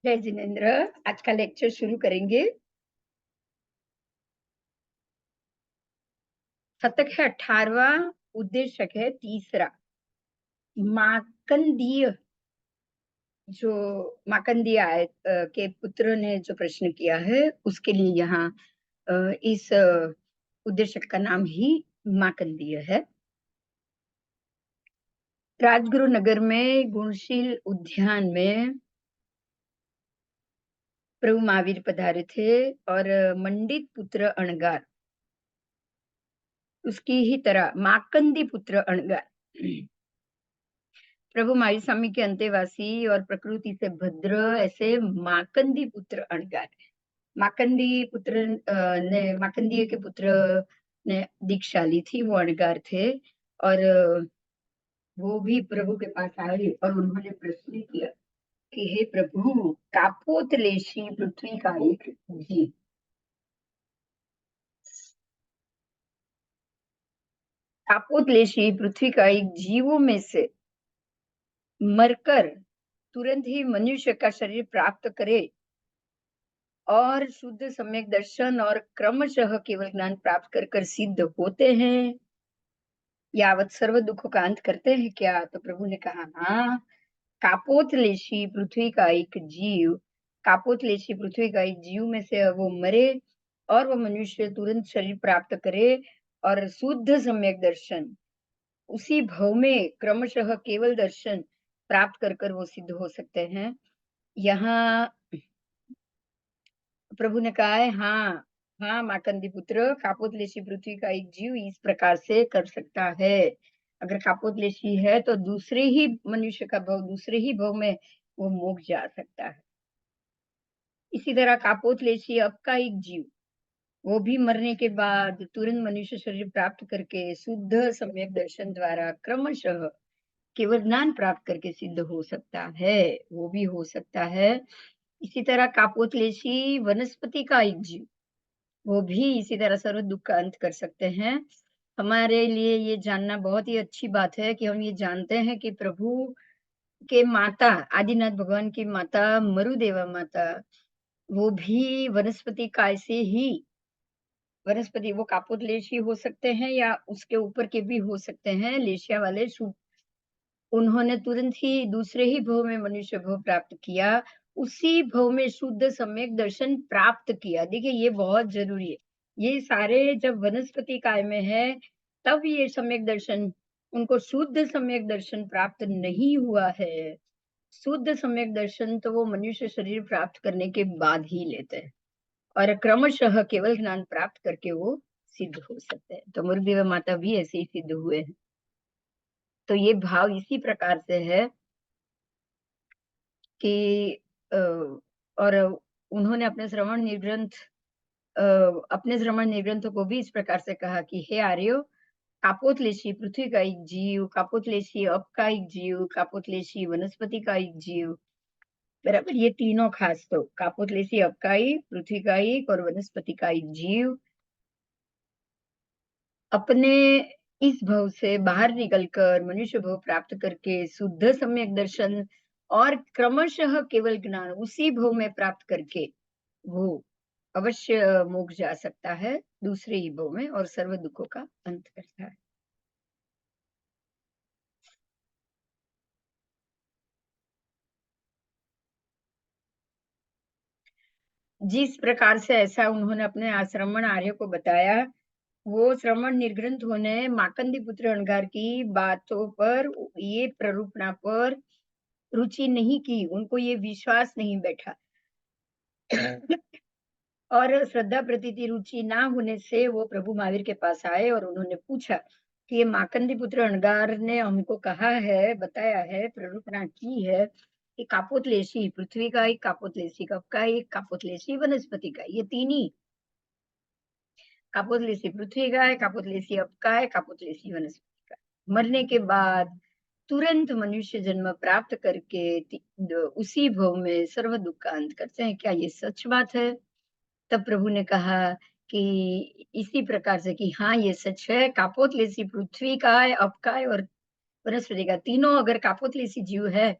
जय जिनेन्द्र। आज का लेक्चर शुरू करेंगे। शतक है 18वां, उद्देश्य है तीसरा। माकंदीय जो माकंदीय के पुत्र ने जो प्रश्न किया है उसके लिए यहाँ इस उद्देश्य का नाम ही माकंदीय है। राजगुरु नगर में गुणशील उद्यान में प्रभु महावीर पधारे थे और मंडित पुत्र अणगार उसकी ही तरह माकंदी पुत्र अणगार प्रभु महावीर स्वामी के अंतेवासी और प्रकृति से भद्र ऐसे माकंदी पुत्र अणगार। माकंदी पुत्र ने माकंदीय के पुत्र ने दीक्षा ली थी, वो अणगार थे और वो भी प्रभु के पास आए और उन्होंने प्रश्न किया कि हे प्रभु, कापोतलेशी पृथ्वी का एक जीव, कापोतलेशी पृथ्वी का एक जीवों में से मरकर तुरंत ही मनुष्य का शरीर प्राप्त करे और शुद्ध सम्यक दर्शन और क्रमशः केवल ज्ञान प्राप्त कर कर सिद्ध होते हैं, यावत सर्व दुखों का अंत करते हैं क्या? तो प्रभु ने कहा हाँ। कापोतलेशी पृथ्वी का एक जीव, कापोतलेशी पृथ्वी का एक जीव में से वो मरे और वो मनुष्य तुरंत शरीर प्राप्त करे और शुद्ध सम्यक दर्शन उसी भव में क्रमशः केवल दर्शन प्राप्त कर कर वो सिद्ध हो सकते हैं। यहाँ प्रभु ने कहा है हाँ, हाँ माकंदी पुत्र, कापोतलेशी पृथ्वी का एक जीव इस प्रकार से कर सकता है। अगर कापोतलेशी है तो दूसरे ही मनुष्य का भव, दूसरे ही भव में वो मोक्ष जा सकता है। इसी तरह कापोतलेशी अब का एक जीव, वो भी मरने के बाद तुरंत मनुष्य शरीर प्राप्त करके शुद्ध सम्यक दर्शन द्वारा क्रमशः केवल ज्ञान प्राप्त करके सिद्ध हो सकता है, वो भी हो सकता है। इसी तरह कापोतलेशी वनस्पति का एक जीव, वो भी इसी तरह सर्व दुख का अंत कर सकते हैं। हमारे लिए ये जानना बहुत ही अच्छी बात है कि हम ये जानते हैं कि प्रभु के माता आदिनाथ भगवान की माता मरुदेवा माता, वो भी वनस्पति काय से ही, वनस्पति वो कापोतलेशी हो सकते हैं या उसके ऊपर के भी हो सकते हैं, लेशिया वाले उन्होंने तुरंत ही दूसरे ही भव में मनुष्य भव प्राप्त किया, उसी भव में शुद्ध सम्यक दर्शन प्राप्त किया। देखिए ये बहुत जरूरी है। ये सारे जब वनस्पति काय में है तब ये सम्यक दर्शन, उनको शुद्ध सम्यक दर्शन प्राप्त नहीं हुआ है। शुद्ध सम्यक दर्शन तो वो मनुष्य शरीर प्राप्त करने के बाद ही लेते हैं और क्रमशः केवल ज्ञान प्राप्त करके वो सिद्ध हो सकते हैं। तो मुरुदेव माता भी ऐसे ही सिद्ध हुए हैं। तो ये भाव इसी प्रकार से है कि और उन्होंने अपने श्रवण निर्ग्रंथों को भी इस प्रकार से कहा कि हे आर्यो, कापोतलेशी पृथ्वी का एक जीव, कापोतलेशी अप का एक जीव, कापोतलेशी वनस्पति का एक जीव, बराबर। ये तीनों खास, तो कापोतलेशी अप का एक, पृथ्वी का एक और वनस्पति का एक जीव अपने इस भव से बाहर निकलकर मनुष्य भव प्राप्त करके शुद्ध सम्यक दर्शन और क्रमशः केवल ज्ञान उसी भव में प्राप्त करके वो अवश्य मोक्ष जा सकता है दूसरे ही भव में और सर्व दुखों का अंत करता है। जिस प्रकार से ऐसा उन्होंने अपने आश्रमण आर्य को बताया, वो श्रवण निर्ग्रंथ होने माकंदी पुत्र अणगार की बातों पर, ये प्ररूपणा पर रुचि नहीं की, उनको ये विश्वास नहीं बैठा और श्रद्धा प्रतीति रुचि ना होने से वो प्रभु महावीर के पास आए और उन्होंने पूछा कि ये माकंदी पुत्र अणगार ने हमको कहा है, बताया है, प्ररूपणा की है कि कापोतलेशी पृथ्वी का एक, कापोतलेशी कप का एक, कापोतलेशी वनस्पति का, ये तीन ही, कापोतलेशी पृथ्वी का है, कापोतलेशी अप का है, कापोतलेशी वनस्पति का, मरने के बाद तुरंत मनुष्य जन्म प्राप्त करके उसी भव में सर्व दुख का अंत करते हैं। क्या ये सच बात है? तब प्रभु ने कहा कि इसी प्रकार से कि हाँ ये सच है, कापोतलेशी पृथ्वी का है, अप का है और वनस्पति का, तीनों अगर कापोतलेशी जीव है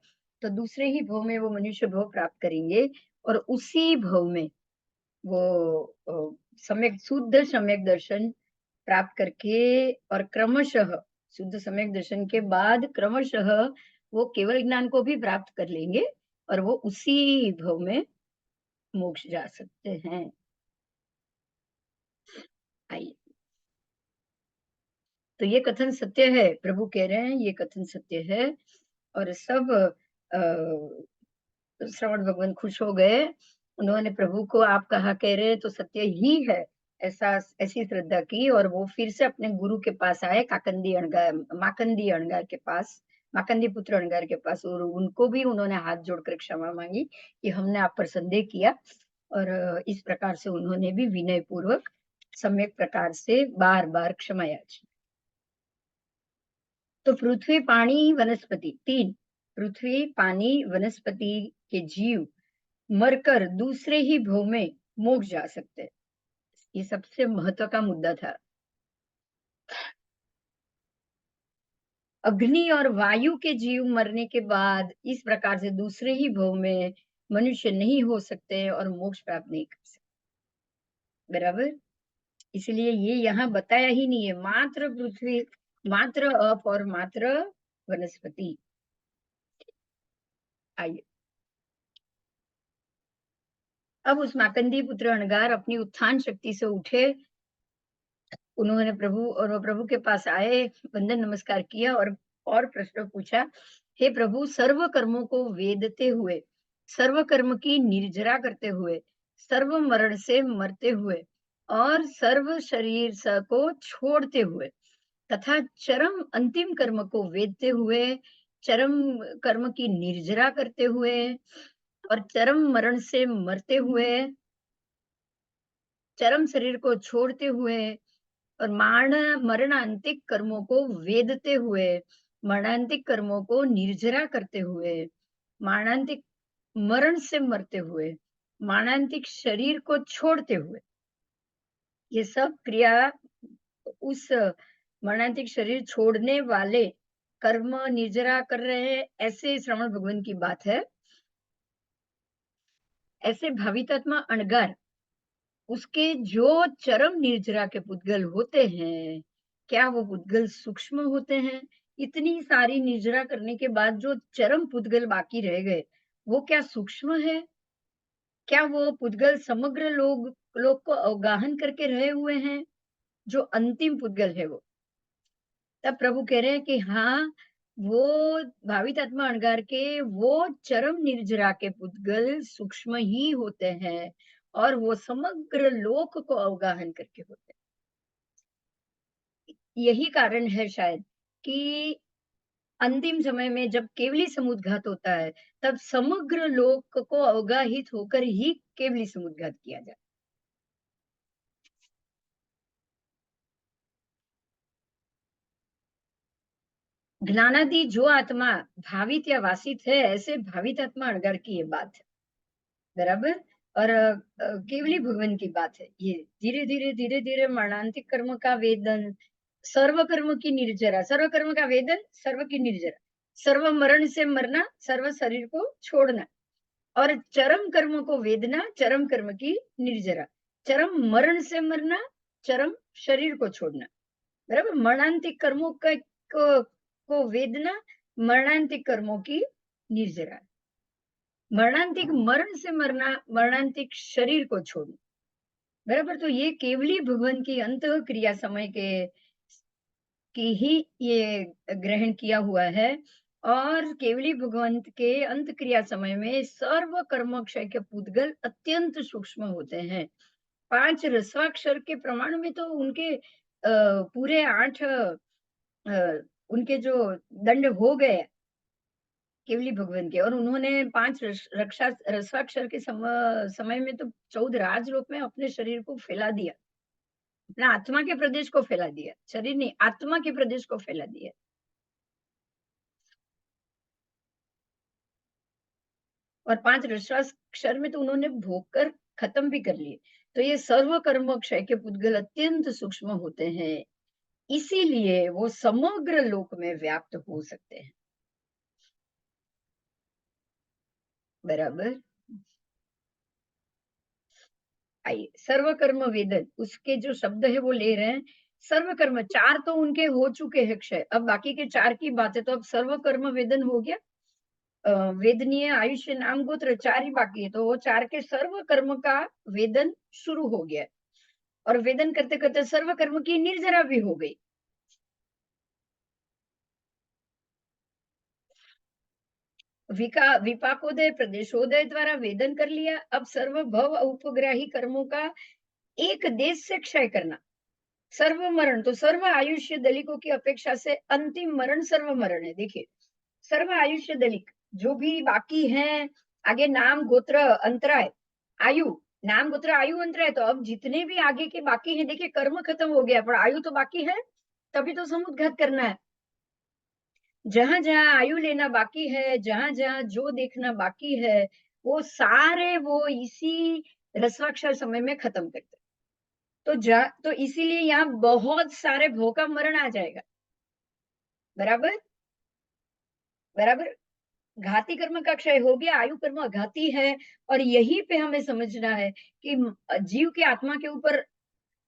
तो दूसरे ही भव में वो मनुष्य भव प्राप्त करेंगे और उसी भव में वो सम्यक दर्शन प्राप्त करके और क्रमशः शुद्ध सम्यक दर्शन के बाद क्रमशः वो केवल ज्ञान को भी प्राप्त कर लेंगे और वो उसी भव में मोक्ष जा सकते हैं। आइए, तो ये कथन सत्य है, प्रभु कह रहे हैं ये कथन सत्य है और सब श्रवण भगवान खुश हो गए। उन्होंने प्रभु को आप कहा कह रहे हैं तो सत्य ही है, ऐसा ऐसी श्रद्धा की और वो फिर से अपने गुरु के पास आए, माकंदी अणगार के पास, माकंदी पुत्र अणगार के पास, और उनको भी उन्होंने हाथ जोड़कर क्षमा मांगी कि हमने आप पर संदेह किया और इस प्रकार से उन्होंने भी विनय पूर्वक सम्यक प्रकार से बार बार क्षमा याचना। तो पृथ्वी पानी वनस्पति 3, पृथ्वी पानी वनस्पति के जीव मरकर दूसरे ही भव में मोक्ष जा सकते हैं। ये सबसे महत्व का मुद्दा था। अग्नि और वायु के जीव मरने के बाद इस प्रकार से दूसरे ही भव में मनुष्य नहीं हो सकते और मोक्ष प्राप्त नहीं कर सकते, बराबर। इसलिए ये यहाँ बताया ही नहीं है, मात्र पृथ्वी, मात्र अप और मात्र वनस्पति। आइए, अब उस माकंदी पुत्र अणगार अपनी उत्थान शक्ति से उठे, उन्होंने प्रभु के पास आए, वंदन नमस्कार किया और प्रश्न पूछा, हे प्रभु, सर्व कर्मों को वेदते हुए, सर्व कर्म की निर्जरा करते हुए, सर्व मरण से मरते हुए और सर्व शरीर को छोड़ते हुए तथा चरम अंतिम कर्म को वेदते हुए, चरम कर्म की निर्जरा करते हुए और चरम मरण से मरते हुए, चरम शरीर को छोड़ते हुए और मरणांतिक कर्मों को वेदते हुए, मरणांतिक कर्मों को निर्जरा करते हुए, मरणांतिक मरण से मरते हुए, मरणांतिक शरीर को छोड़ते हुए, ये सब क्रिया उस मरणांतिक शरीर छोड़ने वाले कर्म निर्जरा कर रहे हैं, ऐसे श्रवण भगवान की बात है। ऐसे भावितात्मा अणगार उसके जो चरम निर्जरा के पुद्गल होते हैं, क्या वो पुद्गल सूक्ष्म होते हैं? इतनी सारी निर्जरा करने के बाद जो चरम पुद्गल बाकी रह गए, वो क्या सूक्ष्म है? क्या वो पुद्गल समग्र लोग को अवगाहन करके रहे हुए हैं, जो अंतिम पुद्गल है वो? तब प्रभु कह रहे हैं कि हाँ, वो भावित आत्मा अणगार के वो चरम निर्जरा के पुद्गल सूक्ष्म ही होते हैं और वो समग्र लोक को अवगाहन करके होते हैं। यही कारण है शायद कि अंतिम समय में जब केवली समुद्घात होता है, तब समग्र लोक को अवगाहित होकर ही केवली समुद्घात किया जाता है। ज्ञानादि जो आत्मा भावित या वासित है, ऐसे भावित आत्मा अणगार की ये बात है, बराबर। और केवली भगवान की बात है ये। धीरे धीरे मरणांतिक कर्म का वेदन, सर्व कर्म की निर्जरा, सर्व कर्म का वेदन, सर्व की निर्जरा, सर्व मरण से मरना, सर्व शरीर को छोड़ना और चरम कर्म को वेदना, चरम कर्म की निर्जरा, चरम मरण से मरना, चरम शरीर को छोड़ना, बराबर। मरणांतिक कर्मों को वेदना, मरणांतिक कर्मों की निर्जरा, मरणांतिक मरण से मरना, मरणांतिक शरीर को छोड़ना, बराबर। तो ये केवली भगवान की अंत क्रिया समय के की ही ये ग्रहण किया हुआ है और केवली भगवंत के अंत क्रिया समय में सर्व कर्म क्षय के पुद्गल अत्यंत सूक्ष्म होते हैं। 5 रस्वाक्षर के प्रमाण में तो उनके पूरे 8 उनके जो दंड हो गए केवली भगवान के, और उन्होंने 5 रसाक्षर के समय में तो 14 राजलोक में अपने शरीर को फैला दिया, अपना आत्मा के प्रदेश को फैला दिया, शरीर नहीं, आत्मा के प्रदेश को फैला दिया। और 5 रसाक्षर में तो उन्होंने भोग कर खत्म भी कर लिए। तो ये सर्व कर्म क्षय के पुद्गल अत्यंत सूक्ष्म होते हैं, इसीलिए वो समग्र लोक में व्याप्त हो सकते हैं। बराबर। आइए, सर्वकर्म वेदन, उसके जो शब्द है वो ले रहे हैं। सर्वकर्म, 4 तो उनके हो चुके हैं क्षय, अब बाकी के 4 की बात है, तो अब सर्वकर्म वेदन हो गया। वेदनीय, आयुष्य, नाम, गोत्र 4 ही बाकी है, तो वो 4 के सर्व कर्म का वेदन शुरू हो गया है। और वेदन करते-करते सर्व कर्म की निर्जरा भी हो गई। विपाकोदय, प्रदेशोदय द्वारा वेदन कर लिया। अब सर्व भव उपग्राही कर्मों का एक देश से क्षय करना। सर्व मरण, तो सर्व आयुष्य दलिकों की अपेक्षा से अंतिम मरण सर्व मरण है। देखिए, सर्व आयुष्य दलिक जो भी बाकी हैं, आगे नाम, गोत्र, अंतराय, आयु, नाम, गोत्र, आयु, अंतराय, तो अब जितने भी आगे के बाकी हैं, देखिए कर्म खत्म हो गया, पर आयु तो बाकी है, तभी तो समुद्घात करना है। जहां जहां आयु लेना बाकी है, जहां जहां जो देखना बाकी है, वो सारे वो इसी रस्वाक्षर समय में खत्म करते। तो इसीलिए यहाँ बहुत सारे भोग का मरण आ जाएगा। बराबर। बराबर। घाती कर्म का क्षय हो गया, आयु कर्म अघाती है। और यही पे हमें समझना है कि जीव की आत्मा के ऊपर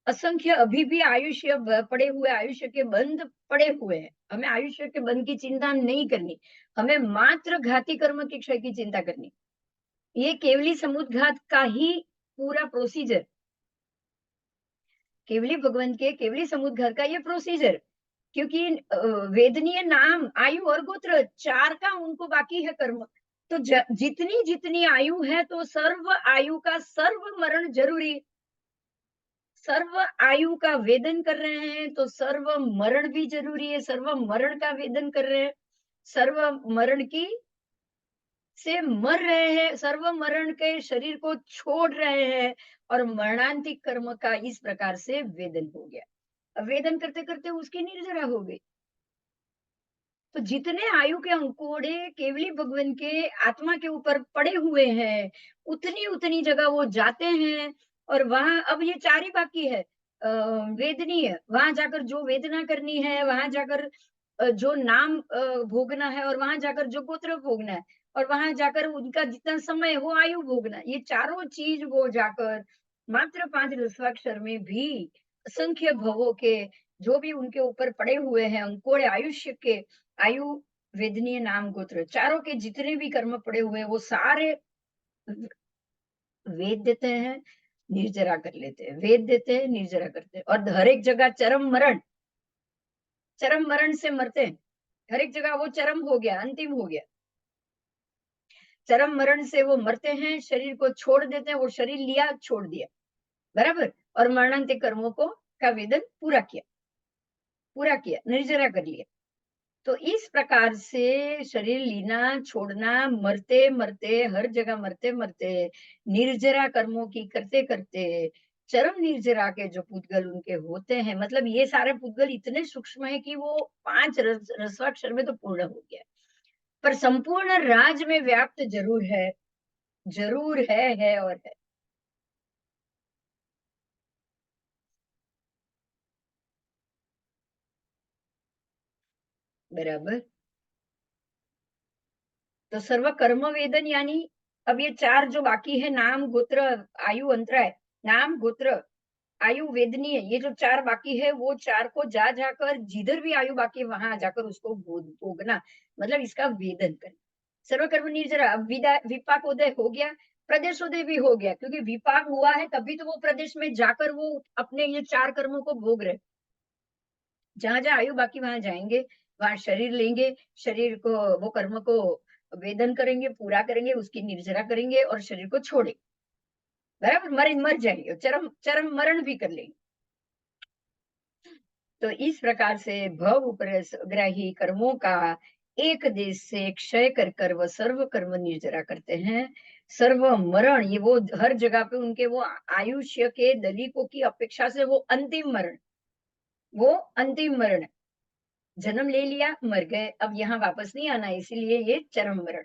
असंख्य अभी भी आयुष्य पड़े हुए, आयुष्य के बंध पड़े हुए हैं। हमें आयुष्य के बंध की चिंता नहीं करनी, हमें मात्र घाती कर्म के क्षय की चिंता करनी। ये केवली समुद्घात का ही पूरा प्रोसीजर, केवली भगवंत के केवली समुद्घात का ये प्रोसीजर। क्योंकि वेदनीय, नाम, आयु और गोत्र 4 का उनको बाकी है कर्म। तो जितनी जितनी आयु है, तो सर्व आयु का सर्व मरण जरूरी है। सर्व आयु का वेदन कर रहे हैं, तो सर्व मरण भी जरूरी है। सर्व मरण का वेदन कर रहे हैं, सर्व मरण की से मर रहे हैं, सर्व मरण के शरीर को छोड़ रहे हैं, और मरणांतिक कर्म का इस प्रकार से वेदन हो गया। अब वेदन करते करते उसकी निर्जरा हो गई। तो जितने आयु के अंकोड़े केवली भगवान के आत्मा के ऊपर पड़े हुए हैं, उतनी उतनी जगह वो जाते हैं। और वहां अब ये 4 ही बाकी है। वेदनीय, वहां जाकर जो वेदना करनी है, वहां जाकर जो नाम भोगना है, और वहां जाकर जो गोत्र भोगना है, और वहां जाकर उनका जितना समय हो आयु भोगना है, ये चारों चीज वो जाकर मात्र 5 दशाक्षर में भी असंख्य भवों के जो भी उनके ऊपर पड़े हुए हैं अंकोड़े आयुष्य के, आयु, वेदनीय, नाम, गोत्र, चारों के जितने भी कर्म पड़े हुए हैं, वो सारे वेद देते हैं, निर्जरा कर लेते हैं, वेद देते हैं, निर्जरा करते हैं। और हर एक जगह चरम मरण से मरते हैं। हर एक जगह वो चरम हो गया, अंतिम हो गया। चरम मरण से वो मरते हैं, शरीर को छोड़ देते हैं, वो शरीर लिया, छोड़ दिया। बराबर। और मरणांतिक कर्मों को का वेदन पूरा किया, निर्जरा कर लिया। तो इस प्रकार से शरीर लीना, छोड़ना, मरते मरते, हर जगह मरते मरते, निर्जरा कर्मों की करते करते, चरम निर्जरा के जो पुद्गल उनके होते हैं, मतलब ये सारे पुद्गल इतने सूक्ष्म है कि वो 5 रस्वाक्षर में तो पूर्ण हो गया, पर संपूर्ण राज में व्याप्त जरूर है और है। बराबर। तो सर्व कर्म वेदन यानी अब ये 4 जो बाकी है, नाम, गोत्र, आयु, अंतराय, नाम, गोत्र, आयु, वेदनीय, ये जो 4 बाकी है, वो 4 को जा जाकर जिधर भी आयु बाकी है वहां जाकर उसको भोगना, मतलब इसका वेदन करना। सर्वकर्म निर्जरा। अब विपाकोदय हो गया, प्रदेशोदय भी हो गया, क्योंकि विपाक हुआ है तभी तो वो प्रदेश में जाकर वो अपने ये 4 कर्मों को भोग रहे। जहां जहां आयु बाकी वहां जाएंगे, वहां शरीर लेंगे, शरीर को, वो कर्म को वेदन करेंगे, पूरा करेंगे, उसकी निर्जरा करेंगे और शरीर को छोड़ेंगे। बराबर। मर जाएंगे, चरम चरम मरण भी कर लेंगे। तो इस प्रकार से भव उपग्राही कर्मों का एक देश से क्षय कर कर वह सर्व कर्म निर्जरा करते हैं। सर्व मरण, ये वो हर जगह पे उनके वो आयुष्य के दलीकों की अपेक्षा से वो अंतिम मरण, वो अंतिम मरण। जन्म ले लिया, मर गए, अब यहाँ वापस नहीं आना, इसीलिए ये चरम मरण।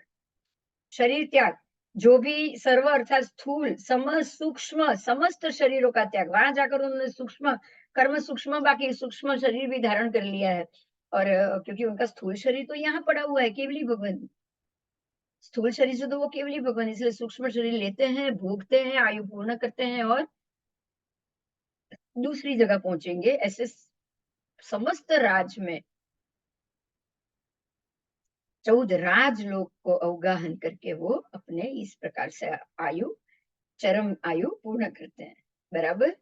शरीर त्याग, जो भी सर्व अर्थात स्थूल, सूक्ष्म समस्त शरीरों का त्याग, वहां जाकर उन्होंने सूक्ष्म कर्म, सूक्ष्म बाकी सूक्ष्म शरीर भी धारण कर लिया है। और क्योंकि उनका स्थूल शरीर तो यहाँ पड़ा हुआ है केवली भगवान, स्थूल शरीर से तो वो केवली भगवान, इसलिए सूक्ष्म शरीर लेते हैं, भोगते हैं, आयु पूर्ण करते हैं और दूसरी जगह पहुंचेंगे। ऐसे समस्त राज में 14 राजलोक को अवगाहन करके वो अपने इस प्रकार से आयु, चरम आयु पूर्ण करते हैं। बराबर।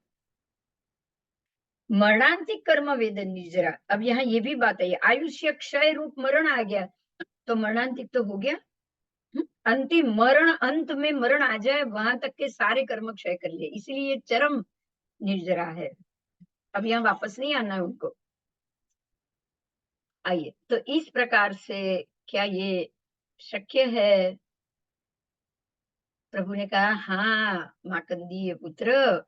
मरणांतिक कर्म वेदन निर्जरा। अब यहाँ ये भी बात है, आयुष्य क्षय रूप मरण आ गया तो मरणांतिक तो हो गया। अंतिम मरण, अंत में मरण आ जाए वहां तक के सारे कर्म क्षय कर लिए, इसलिए चरम निर्जरा है। अब यहाँ वापस नहीं आना है उनको। आइए, तो इस प्रकार से क्या ये शक्य है? प्रभु ने कहा, हाँ माकंदीय पुत्र,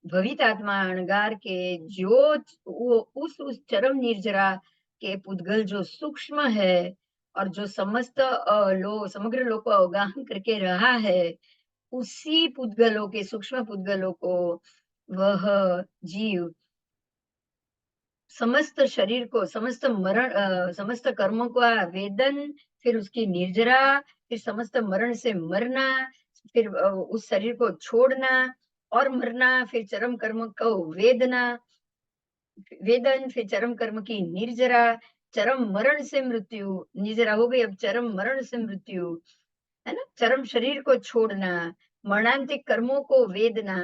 भवित आत्मा अणगार के जो वो उस चरम निर्जरा के पुद्गल जो सूक्ष्म है और जो समस्त समग्र लोक को अवगाहन करके रहा है, उसी पुद्गलों के, सूक्ष्म पुद्गलों को वह जीव समस्त शरीर को, समस्त मरण, समस्त कर्मों का वेदन, फिर उसकी निर्जरा, फिर समस्त मरण से मरना, फिर उस शरीर को छोड़ना और मरना, फिर चरम कर्म को वेदना, वेदन, फिर चरम कर्म की निर्जरा, चरम मरण से मृत्यु, निर्जरा हो गई, अब चरम मरण से मृत्यु, है ना, चरम शरीर को छोड़ना, मरणांतिक कर्मों को वेदना,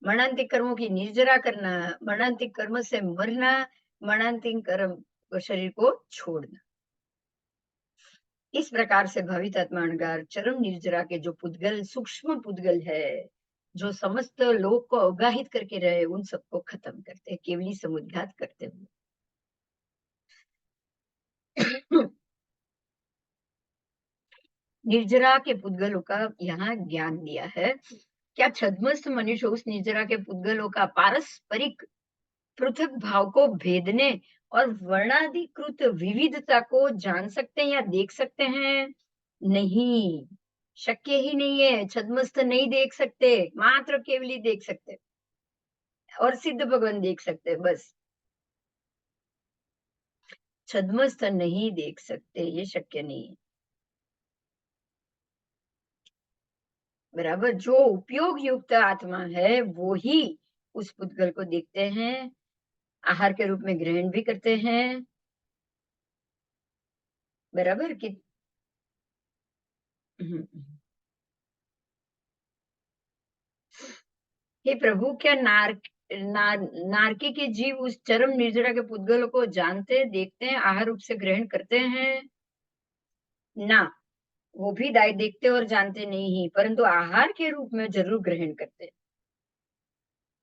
मरणांतिक कर्मों की निर्जरा करना, मरणांतिक कर्म से मरना, मरणांतिक कर्म शरीर को छोड़ना। इस प्रकार से भवित आत्माणगार चरम निर्जरा के जो पुद्गल, सूक्ष्म पुद्गल है, जो समस्त लोक को अवगाहित करके रहे, उन सबको खत्म करते हैं, केवली समुद्घात करते हुए। निर्जरा के पुद्गलों का यहाँ ज्ञान दिया है। क्या छद्मस्त मनुष्य उस निर्जरा के पुद्गलों का पारस्परिक पृथक भाव को भेदने और वर्णाधिकृत विविधता को जान सकते हैं या देख सकते हैं? नहीं, शक्य ही नहीं है। छद्मस्त नहीं देख सकते, मात्र केवली देख सकते और सिद्ध भगवान देख सकते, बस। छद्मस्त नहीं देख सकते, ये शक्य नहीं है। बराबर। जो उपयोग युक्त आत्मा है वो ही उस पुद्गल को देखते हैं, आहार के रूप में ग्रहण भी करते हैं। बराबर कि हे प्रभु, क्या नारकी के जीव उस चरम निर्जरा के पुद्गलों को जानते, देखते हैं, आहार रूप से ग्रहण करते हैं? ना, वो भी दाय देखते और जानते नहीं ही, परंतु आहार के रूप में जरूर ग्रहण करते हैं।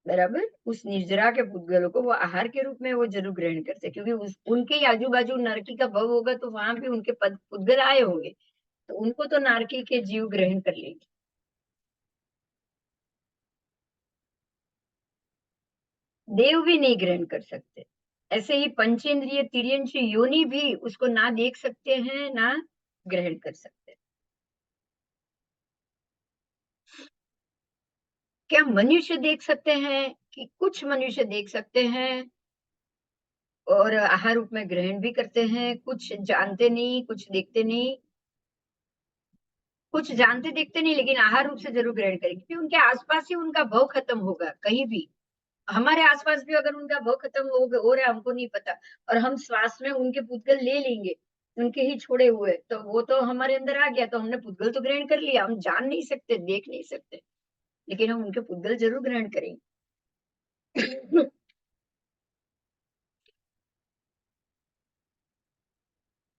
बराबर। उस निर्जरा के पुद्गलों को वो आहार के रूप में वो जरूर ग्रहण करते हैं, क्योंकि उनके ही आजू बाजू नारकी का भव होगा तो वहां भी उनके पुद्गल आए होंगे, तो उनको तो नारकी के जीव ग्रहण कर लेंगे। देव भी नहीं ग्रहण कर सकते। ऐसे ही पंचेंद्रिय तिर्यंश योनि भी उसको ना देख सकते हैं, ना ग्रहण कर सकते। क्या मनुष्य देख सकते हैं? कि कुछ मनुष्य देख सकते हैं और आहार रूप में ग्रहण भी करते हैं, कुछ जानते नहीं, कुछ देखते नहीं, कुछ जानते देखते नहीं लेकिन आहार रूप से जरूर ग्रहण करेंगे, क्योंकि उनके आसपास ही उनका भव खत्म होगा। कहीं भी हमारे आसपास भी अगर उनका भव खत्म हो रहा है, हमको नहीं पता, और हम श्वास में उनके पुद्गल ले लेंगे, उनके ही छोड़े हुए, तो वो तो हमारे अंदर आ गया, तो हमने पुद्गल तो ग्रहण कर लिया। हम जान नहीं सकते, देख नहीं सकते, लेकिन हम उनके पुद्गल जरूर ग्रहण करेंगे।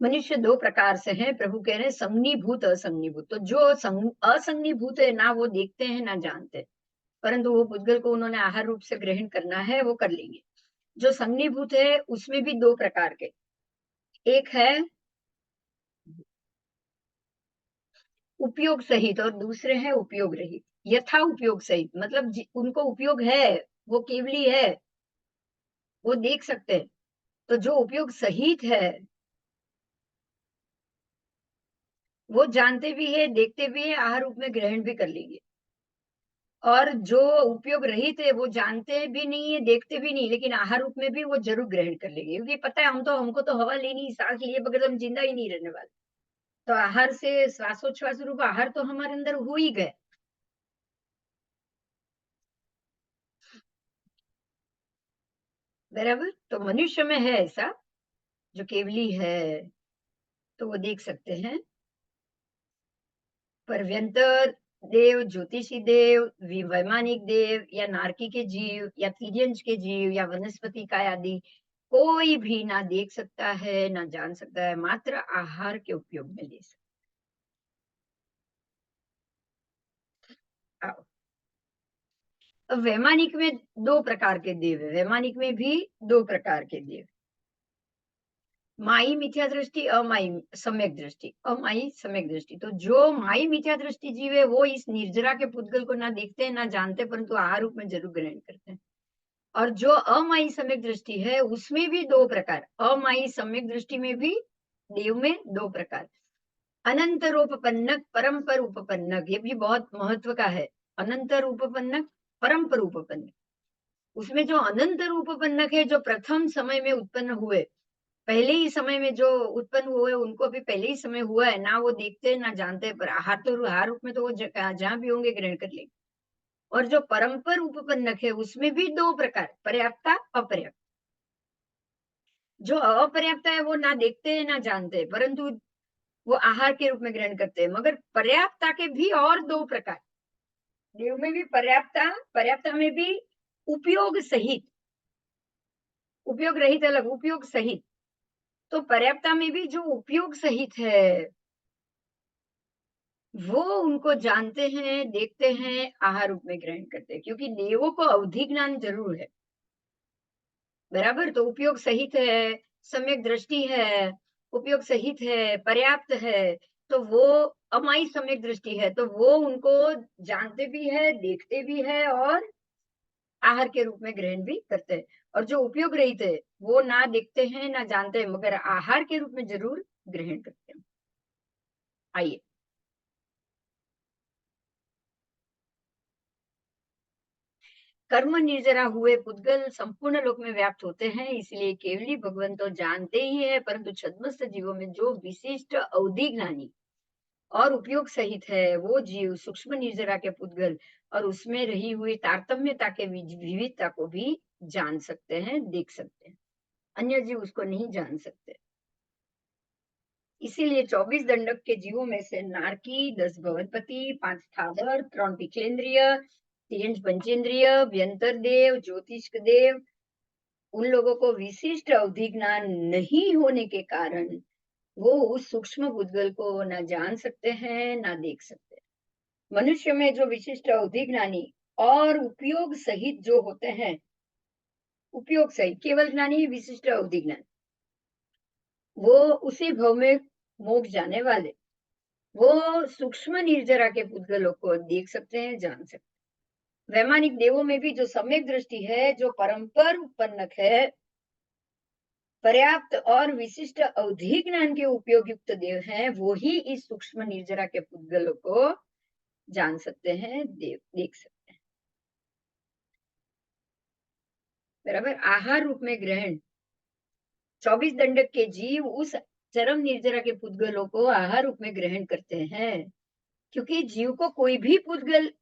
मनुष्य दो प्रकार से हैं, प्रभु कह रहे हैं, संगनीभूत, असंगनीभूत। तो जो असंगनीभूत है, ना वो देखते हैं ना जानते हैं, परंतु वो पुद्गल को उन्होंने आहार रूप से ग्रहण करना है, वो कर लेंगे। जो संगनीभूत है उसमें भी दो प्रकार के, एक है उपयोग सहित और दूसरे हैं उपयोग रहित। यथा उपयोग सहित मतलब उनको उपयोग है, वो केवली है, वो देख सकते हैं। तो जो उपयोग सहित है, वो जानते भी है, देखते भी है, आहार रूप में ग्रहण भी कर लेंगे। और जो उपयोग रहित है, वो जानते भी नहीं है, देखते भी नहीं, लेकिन आहार रूप में भी वो जरूर ग्रहण कर लेंगे, क्योंकि पता है हमको तो हवा लेनी, सांस लिए बगैर हम जिंदा ही नहीं रहने वाले। तो आहार से श्वासोच्छ्वास रूप आहार तो हमारे अंदर हो ही गए। बराबर? तो मनुष्य में है ऐसा, जो केवली है, तो वो देख सकते हैं। पर व्यंतर देव, ज्योतिषी देव, वैमानिक देव या नारकी के जीव या तिर्यंज के जीव या वनस्पति काय आदि कोई भी ना देख सकता है, ना जान सकता है, मात्र आहार के उपयोग में ले सकता है। अब वैमानिक में 2 प्रकार के देव है, वैमानिक में भी 2 प्रकार के देव। माई मिथ्या दृष्टि, अमाई सम्यक दृष्टि। अमाई सम्यक दृष्टि, तो जो माई मिथ्या दृष्टि जीव है, वो इस निर्जरा के पुद्गल को ना देखते हैं, ना जानते, परंतु आहार रूप में जरूर ग्रहण करते हैं। और जो अमाई सम्यक दृष्टि है, उसमें भी 2 प्रकार। अमाई सम्यक दृष्टि में भी देव में 2 प्रकार। अनंतरोपपन्नक, परम्पर उपपन्नक, ये भी बहुत महत्व का है। अनंतर उपपन्नक, परम्पर उपपन्नक। उसमें जो अनंत रूपपन्नक है, जो प्रथम समय में उत्पन्न हुए, पहले ही समय में जो उत्पन्न हुए, उनको भी पहले ही समय हुआ है, ना वो देखते ना जानते, पर आहार रूप में तो वो जहां भी होंगे ग्रहण कर लेंगे। और जो परम्पर उपपन्नक है, उसमें भी 2 प्रकार, पर्याप्ता, अपर्याप्त। जो अपर्याप्त है वो ना देखते हैं ना जानते हैं, परंतु वो आहार के रूप में ग्रहण करते हैं। मगर पर्याप्तता के भी और 2 प्रकार। देव में भी पर्याप्तता, पर्याप्तता में भी उपयोग सहित, उपयोग रहित अलग, उपयोग सहित। तो पर्याप्तता में भी जो उपयोग सहित है, वो उनको जानते हैं, देखते हैं, आहार रूप में ग्रहण करते हैं, क्योंकि देवों को अवधि ज्ञान जरूर है। बराबर? तो उपयोग सहित है, सम्यक दृष्टि है, उपयोग सहित है, पर्याप्त है, तो वो अमाई सम्यक दृष्टि है, तो वो उनको जानते भी है, देखते भी है और आहार के रूप में ग्रहण भी करते हैं। और जो उपयोग रहित है, वो ना देखते हैं ना जानते हैं, मगर आहार के रूप में जरूर ग्रहण करते हैं। आइए, कर्म निर्जरा हुए पुद्गल संपूर्ण लोक में व्याप्त होते हैं, इसलिए केवली भगवान तो जानते ही है, परंतु छद्मस्त जीवों में जो विशिष्ट अवधि ज्ञानी और उपयोग सहित है, वो जीव सूक्ष्म निर्जरा के पुद्गल और उसमें रही हुई तारतम्यता के विविधता को भी जान सकते हैं, देख सकते हैं। अन्य जीव उसको नहीं जान सकते। इसीलिए 24 दंडक के जीवों में से नारकी, 10 भवनपति, 5 स्थावर, 3 पिछलेंद्रिय, 3 पंचेंद्रिय, व्यंतर देव, ज्योतिष्क देव, उन लोगों को विशिष्ट अवधि ज्ञान नहीं होने के कारण वो उस सूक्ष्म भूतगल को ना जान सकते हैं ना देख सकते। मनुष्य में जो विशिष्ट अवधि ज्ञानी और उपयोग सहित जो होते हैं, उपयोग सहित केवल ज्ञानी, विशिष्ट अवधि ज्ञान, वो उसी भव में मोक्ष जाने वाले, वो सूक्ष्म निर्जरा के पुद्गलों को देख सकते हैं, जान सकते हैं। वैमानिक देवों में भी जो सम्यक दृष्टि है, जो परम्पर उत्पन्नक है, पर्याप्त और विशिष्ट अवधि ज्ञान के उपयोग युक्त देव हैं, वो ही इस सूक्ष्म निर्जरा के पुद्गलों को जान सकते हैं, देख सकते हैं। बराबर? आहार रूप में ग्रहण, 24 दंडक के जीव उस चरम निर्जरा के पुद्गलों को आहार रूप में ग्रहण करते हैं, क्योंकि जीव को कोई भी पुद्गल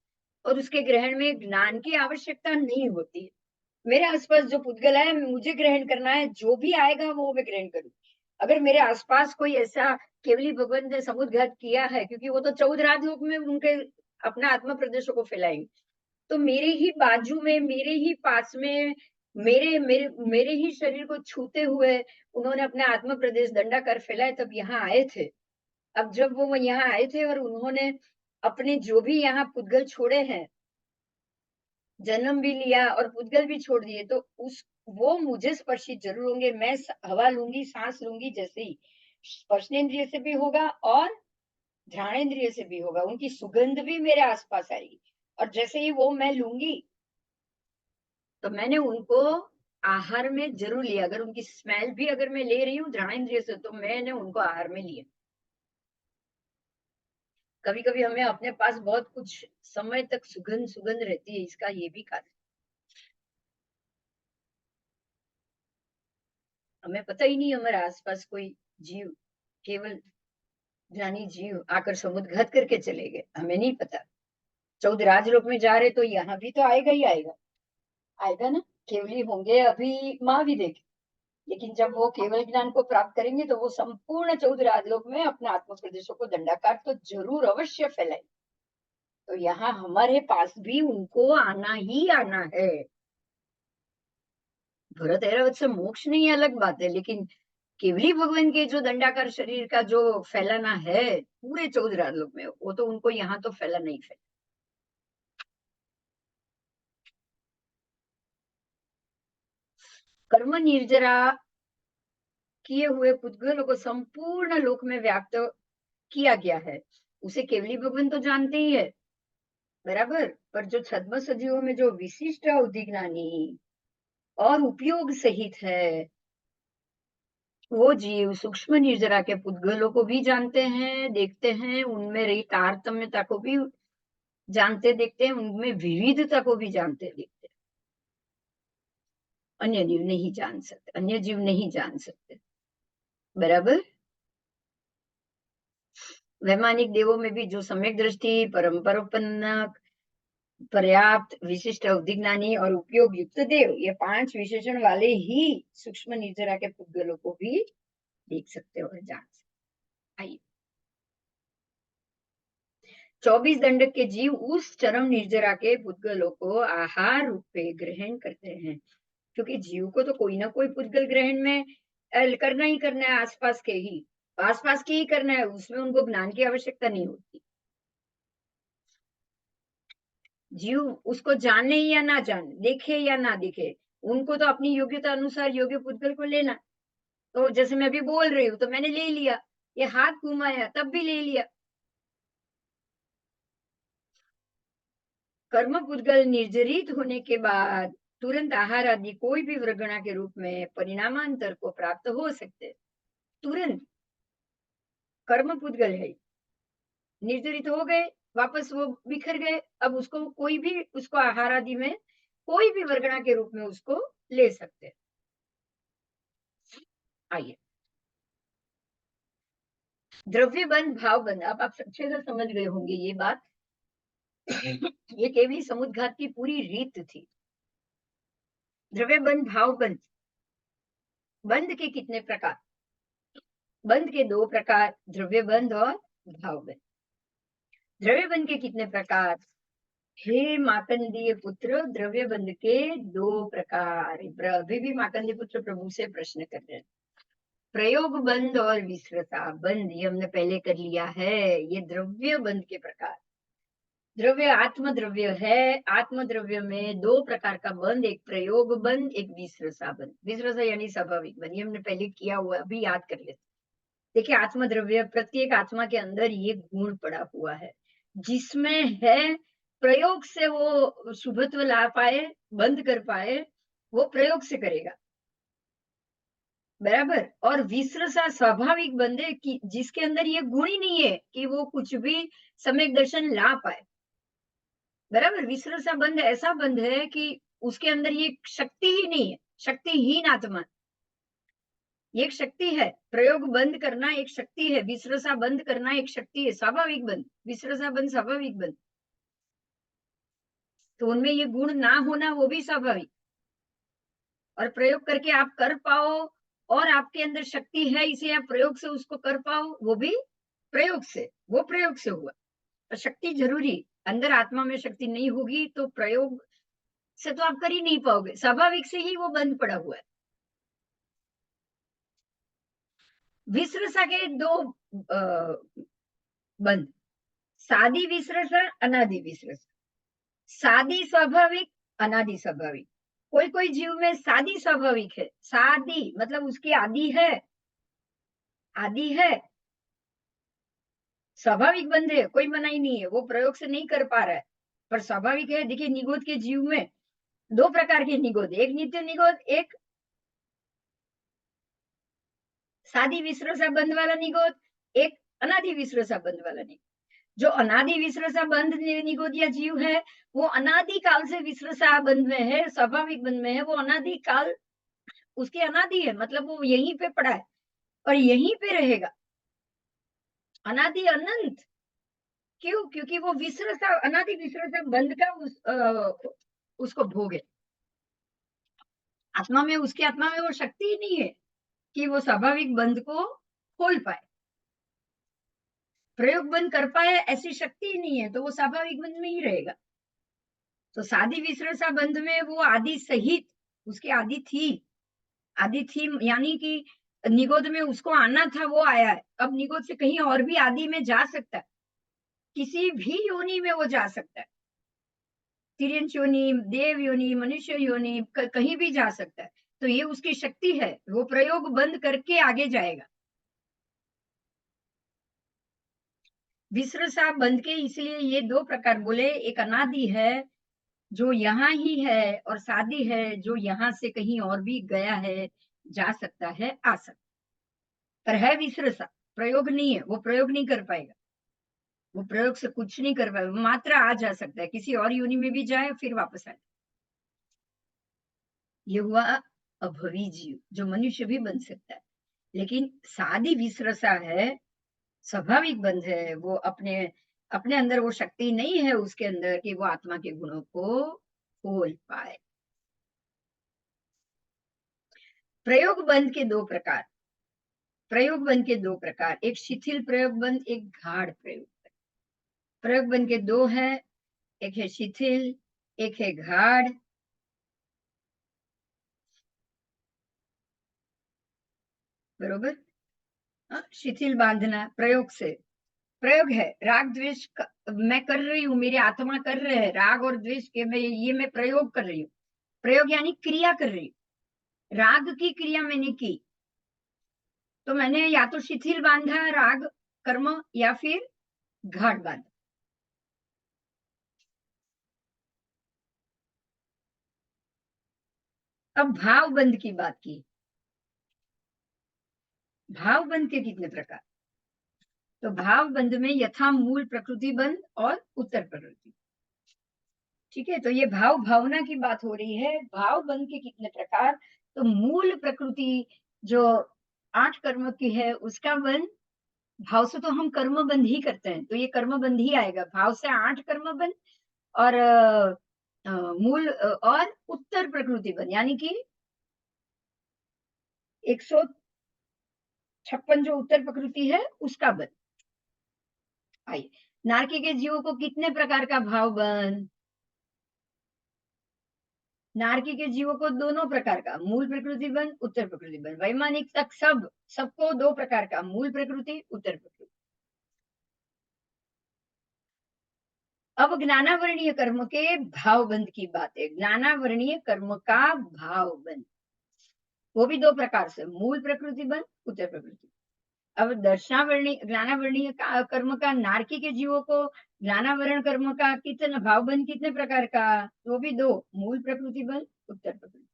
और उसके ग्रहण में ज्ञान की आवश्यकता नहीं होती है। मेरे आसपास जो पुद्गल है, मुझे ग्रहण करना है, जो भी आएगा वो मैं ग्रहण करूँ। अगर मेरे आसपास कोई ऐसा केवली भगवान ने समुद्घात किया है, क्योंकि वो तो 14 राजलोक में उनके अपना आत्मा प्रदेशों को फैलाएंगे, तो मेरे ही बाजू में, मेरे ही पास में, मेरे मेरे मेरे ही शरीर को छूते हुए उन्होंने अपने आत्म प्रदेश दंडाकार फैलाए, तब यहाँ आए थे। अब जब वो यहाँ आए थे और उन्होंने अपने जो भी यहाँ पुद्गल छोड़े हैं, जन्म भी लिया और पुद्गल भी छोड़ दिए, तो उस वो मुझे स्पर्शित जरूर होंगे। मैं हवा लूंगी, सांस लूंगी, जैसे ही स्पर्शनेन्द्रिय से भी होगा और घ्राणेन्द्रिय से भी होगा, उनकी सुगंध भी मेरे आसपास आएगी। और जैसे ही वो मैं लूंगी, तो मैंने उनको आहार में जरूर लिया। अगर उनकी स्मेल भी अगर मैं ले रही हूँ घ्राणेन्द्रिय से, तो मैंने उनको आहार में लिया। कभी कभी हमें अपने पास बहुत कुछ समय तक सुगंध सुगंध रहती है, इसका ये भी कारण, हमें पता ही नहीं हमारे आसपास कोई जीव केवल ज्ञानी जीव आकर समुद्घात करके चले गए, हमें नहीं पता। 14 राजलोक में जा रहे तो यहाँ भी तो आएगा ही आएगा, आएगा ना। केवली होंगे अभी माँ भी देखे, लेकिन जब वो केवल ज्ञान को प्राप्त करेंगे तो वो संपूर्ण 14 राजलोक में अपने आत्म प्रदेशों को दंडाकार तो जरूर अवश्य फैलाए। तो यहाँ हमारे पास भी उनको आना ही आना है। भरत ऐरावत से मोक्ष नहीं, अलग बात है, लेकिन केवली भगवान के जो दंडाकार शरीर का जो फैलाना है पूरे 14 राजलोक में, वो तो उनको यहाँ तो फैला नहीं फैला। कर्म निर्जरा किए हुए पुद्गलों को संपूर्ण लोक में व्याप्त किया गया है, उसे केवली भगवान तो जानते ही है, बराबर। पर जो छद्म सजीवों में जो विशिष्ट उद्विग्नानी और उपयोग सहित है, वो जीव सूक्ष्म निर्जरा के पुद्गलों को भी जानते हैं, देखते हैं, उनमें रही तारतम्यता को भी जानते देखते हैं, उनमें विविधता को भी जानते देखते हैं। अन्य जीव नहीं जान सकते, अन्य जीव नहीं जान सकते, बराबर। वैमानिक देवों में भी जो सम्यक दृष्टि, परम्परोपन्न, पर्याप्त, विशिष्ट उद्विग्नानी और उपयोग युक्त देव, ये 5 विशेषण वाले ही सूक्ष्म निर्जरा के पुद्गलों को भी देख सकते और जान सकते। आइए, 24 दंडक के जीव उस चरम निर्जरा के पुद्गलों को आहार रूप में ग्रहण करते हैं, क्योंकि जीव को तो कोई ना कोई पुद्गल ग्रहण में करना ही करना है, आसपास के ही करना है, उसमें उनको ज्ञान की आवश्यकता नहीं होती। जीव उसको जाने या ना जाने, देखे या ना दिखे, उनको तो अपनी योग्यता अनुसार योग्य पुद्गल को लेना। तो जैसे मैं अभी बोल रही हूँ तो मैंने ले लिया, ये हाथ घुमाया तब भी ले लिया। कर्म पुद्गल निर्जरित होने के बाद तुरंत आहार आदि कोई भी वर्गणा के रूप में परिणामांतर को प्राप्त हो सकते, तुरंत। कर्म पुद्गल है, निर्जरित हो गए, वापस वो बिखर गए, अब उसको कोई भी उसको आहार आदि में कोई भी वर्गणा के रूप में उसको ले सकते। आइए, द्रव्य बंध भाव बंध, अब आप अच्छे से समझ गए होंगे ये बात। ये केवली समुद्घात की पूरी रीत थी। द्रव्य बंध भाव बंध, बंध के कितने प्रकार? बंध के 2 प्रकार, द्रव्य बंध और भाव बंध। द्रव्य बंध के कितने प्रकार? हे माकंदीय पुत्र, द्रव्य बंध के 2 प्रकार। अभी भी माकंदी पुत्र प्रभु से प्रश्न कर रहे हैं। प्रयोग बंध और विस्रता बंध, ये हमने पहले कर लिया है। ये द्रव्य बंध के प्रकार। द्रव्य आत्मद्रव्य है, आत्मद्रव्य में 2 प्रकार का बंध, एक प्रयोग बंध, एक विस्रसा बंध। विस्रसा यानी स्वाभाविक बंध, ये हमने पहले किया हुआ, अभी याद कर लेते। देखिए, आत्मद्रव्य, प्रत्येक आत्मा के अंदर ये गुण पड़ा हुआ है, जिसमें है प्रयोग से वो शुभत्व ला पाए, बंद कर पाए, वो प्रयोग से करेगा, बराबर। और विस्रसा स्वाभाविक बंद है कि जिसके अंदर ये गुण ही नहीं है कि वो कुछ भी सम्यक दर्शन ला पाए, बराबर। विसर्ग बंध ऐसा बंध है कि उसके अंदर ये शक्ति ही नहीं है, शक्तिहीन आत्मा, ये एक शक्ति है। प्रयोग बंद करना एक शक्ति है, विसर्ग बंद करना एक शक्ति है, स्वाभाविक बंद, विसर्ग बंद स्वाभाविक बंद। तो उनमें ये गुण ना होना वो भी स्वाभाविक, और प्रयोग करके आप कर पाओ और आपके अंदर शक्ति है इसे आप प्रयोग से उसको कर पाओ, वो भी प्रयोग से, वो प्रयोग से हुआ। और शक्ति जरूरी, अंदर आत्मा में शक्ति नहीं होगी तो प्रयोग से तो आप कर ही नहीं पाओगे, स्वाभाविक से ही वो बंद पड़ा हुआ है। विसर्सा के 2 बंद, सादी विसर्सा, अनादि विसर्सा। सादी स्वाभाविक, अनादि स्वाभाविक। कोई कोई जीव में सादी स्वाभाविक है, सादी मतलब उसकी आदि है, आदि है, स्वाभाविक बंद है, कोई मनाही नहीं है, वो प्रयोग से नहीं कर पा रहा है, पर स्वाभाविक है। देखिए, निगोद के जीव में 2 प्रकार के निगोद, एक नित्य निगोद, एक सादी विसर्सा बंद वाला निगोद, एक अनादि विसर्सा बंद वाला निगोद। जो अनादि विसर्सा बंध निगोदिया जीव है, वो अनादि काल से विसर्सा बंध में है, स्वाभाविक बंध में है, वो अनादि काल उसकी अनादि है, मतलब वो यहीं पे पड़ा है और यहीं पे रहेगा। अनादि अनंत। क्यों? क्योंकि वो विसरसा, अनादि विसरसा बंध का उसको भोग है। आत्मा में, उसकी आत्मा में वो शक्ति ही नहीं है कि वो स्वाभाविक बंध को खोल पाए, प्रयोग बंद कर पाए, ऐसी शक्ति ही नहीं है, तो वो स्वाभाविक बंध में ही रहेगा। तो सादी विसरसा बंध में वो आदि सहित, उसकी आदि थी, यानी कि निगोद में उसको आना था, वो आया है। अब निगोद से कहीं और भी आदि में जा सकता है, किसी भी योनि में वो जा सकता है, तिर्यंच योनि, देव योनि, मनुष्य योनि, कहीं भी जा सकता है। तो ये उसकी शक्ति है, वो प्रयोग बंद करके आगे जाएगा। विसरसा बंध के इसलिए ये दो प्रकार बोले, एक अनादि है जो यहाँ ही है, और सादी है जो यहाँ से कहीं और भी गया है, जा सकता है, आ सकता पर है विसरसा, प्रयोग नहीं है, वो प्रयोग नहीं कर पाएगा, वो प्रयोग से कुछ नहीं कर पाएगा, मात्र आ जा सकता है, किसी और योनि में भी जाए फिर वापस आए। ये हुआ अभवी जीव, जो मनुष्य भी बन सकता है। लेकिन सादी विसरसा है, स्वाभाविक बंध है, वो अपने अपने अंदर वो शक्ति नहीं है उसके अंदर कि वो आत्मा के गुणों को खोल पाए। प्रयोग बंध के दो प्रकार, प्रयोग बंध के दो प्रकार, एक शिथिल प्रयोग बंध, एक गाढ़ प्रयोग बंध। प्रयोग बंध के दो है, एक है शिथिल, एक है गाढ़। बरोबर। शिथिल बांधना प्रयोग से, प्रयोग है, राग द्वेष मैं कर रही हूँ, मेरी आत्मा कर रहे हैं राग और द्वेष के, मैं प्रयोग कर रही हूँ। प्रयोग यानी क्रिया कर रही हूँ, राग की क्रिया मैंने की, तो मैंने या तो शिथिल बांधा राग कर्म, या फिर गाढ़ बांधा। अब भाव बंध की बात की, भाव बंध के कितने प्रकार? तो भाव बंध में यथा मूल प्रकृति बंध और उत्तर प्रकृति। ठीक है, तो ये भाव भावना की बात हो रही है। भाव बंध के कितने प्रकार? तो मूल प्रकृति जो 8 कर्म की है उसका बंध, भाव से तो हम कर्म बंध ही करते हैं, तो ये कर्म बंध ही आएगा, भाव से 8 कर्म बंध, और मूल और उत्तर प्रकृति बंध, यानी कि 156 जो उत्तर प्रकृति है उसका बंध। आइए, नारकी के जीवों को कितने प्रकार का भाव बंध? नारकी के जीवों को दोनों प्रकार का, मूल प्रकृति बंध, उत्तर प्रकृति बंध। वैमानिक तक सबको दो प्रकार का, मूल प्रकृति, उत्तर प्रकृति। अब ज्ञानावरणीय कर्म के भाव बंध की बात है। ज्ञानावरणीय कर्म का भाव बंध, वो भी दो प्रकार से, मूल प्रकृति बंध, उत्तर प्रकृति। अब दर्शनावरणीय ज्ञानावरणीय कर्म का नारकी के जीवों को, ज्ञानावरण कर्म का कितने भाव बंध, कितने प्रकार का? वो भी दो, मूल प्रकृति बंध, उत्तर प्रकृति।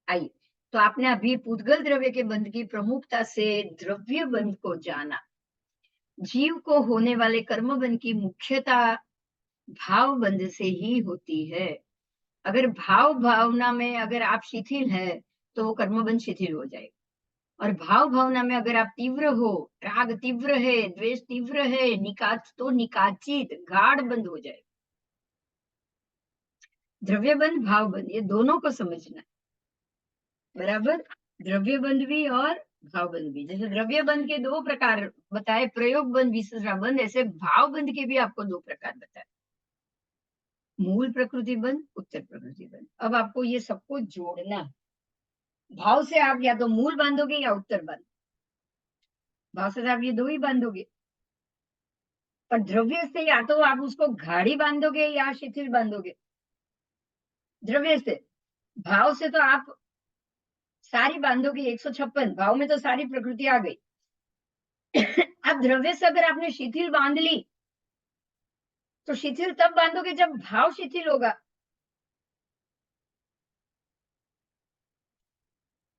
आइए, तो आपने अभी पूतगल द्रव्य के बंध की प्रमुखता से द्रव्य बंध को जाना। जीव को होने वाले कर्म बंध की मुख्यता भाव बंध से ही होती है। अगर भाव भावना में अगर आप शिथिल है, तो वो कर्म बंध शिथिल हो जाएगा, और भाव भावना में अगर आप तीव्र हो, राग तीव्र है, द्वेष तीव्र है, तो निकाचित गाढ़ बंद हो जाएगा। द्रव्य बंध, भाव बंध, ये दोनों को समझना है, बराबर। द्रव्य बंध भी और भाव बंध भी। जैसे द्रव्य बंध के दो प्रकार बताए, प्रयोग बंध, विसर्जन बंध, ऐसे भाव बंध के भी आपको दो प्रकार बताए, मूल प्रकृति बंध, उत्तर प्रकृति बंध। अब आपको ये सबको जोड़ना है। भाव से आप या तो मूल बांधोगे या उत्तर बांध, भाव से आप ये दो ही बांधोगे। और द्रव्य से या तो आप उसको गाढ़ी बांधोगे या शिथिल बांधोगे, द्रव्य से। भाव से तो आप सारी बांधोगे, 156 भाव में तो सारी प्रकृति आ गई। अब द्रव्य से अगर आपने शिथिल बांध ली, तो शिथिल तब बांधोगे जब भाव शिथिल होगा,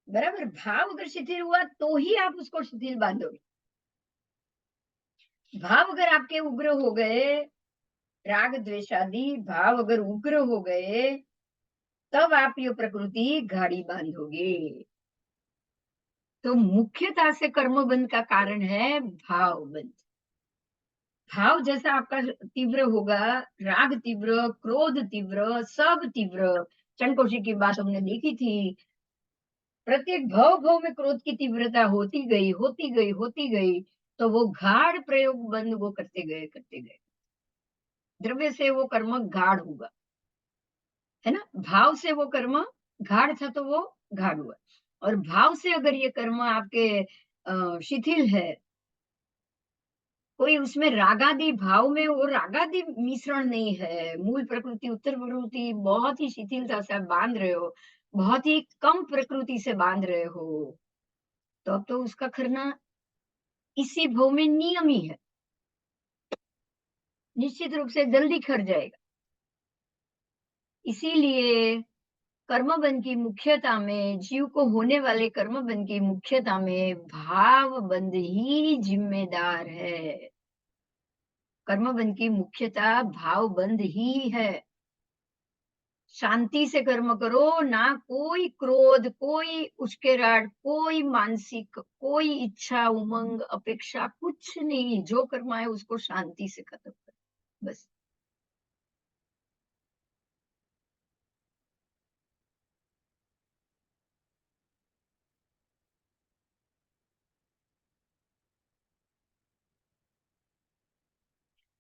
बराबर। भाव अगर शिथिल हुआ तो ही आप उसको शिथिल बांधोगे। भाव अगर आपके उग्र हो गए, राग द्वेषादि भाव अगर उग्र हो गए, तब आप ये प्रकृति गाड़ी बांधोगे। तो मुख्यतः से कर्म बंध का कारण है भाव बंध। भाव जैसा आपका तीव्र होगा, राग तीव्र, क्रोध तीव्र, सब तीव्र। चंडकोशी की बात हमने देखी थी। प्रत्येक भव भव में क्रोध की तीव्रता होती गई, होती गई, होती गई, तो वो गाढ़ प्रयोग बंद वो करते गए, करते गए। द्रव्य से वो कर्म गाढ़ होगा, है ना। भाव से वो कर्म गाढ़ था तो वो गाढ़ हुआ। और भाव से अगर ये कर्म आपके शिथिल है, कोई उसमें रागादि भाव में वो रागादि मिश्रण नहीं है, मूल प्रकृति उत्तर प्रकृति बहुत ही शिथिलता से आप बांध रहे हो, बहुत ही कम प्रकृति से बांध रहे हो, तो अब तो उसका करना इसी भव में नियम ही है, निश्चित रूप से जल्दी खर जाएगा। इसीलिए कर्म बंध की मुख्यता में, जीव को होने वाले कर्म बंध की मुख्यता में भाव बंध ही जिम्मेदार है। कर्म बंध की मुख्यता भाव बंध ही है। शांति से कर्म करो, ना कोई क्रोध, कोई उश्केराट, कोई मानसिक, कोई इच्छा, उमंग, अपेक्षा, कुछ नहीं। जो कर्म है उसको शांति से खत्म करो, बस।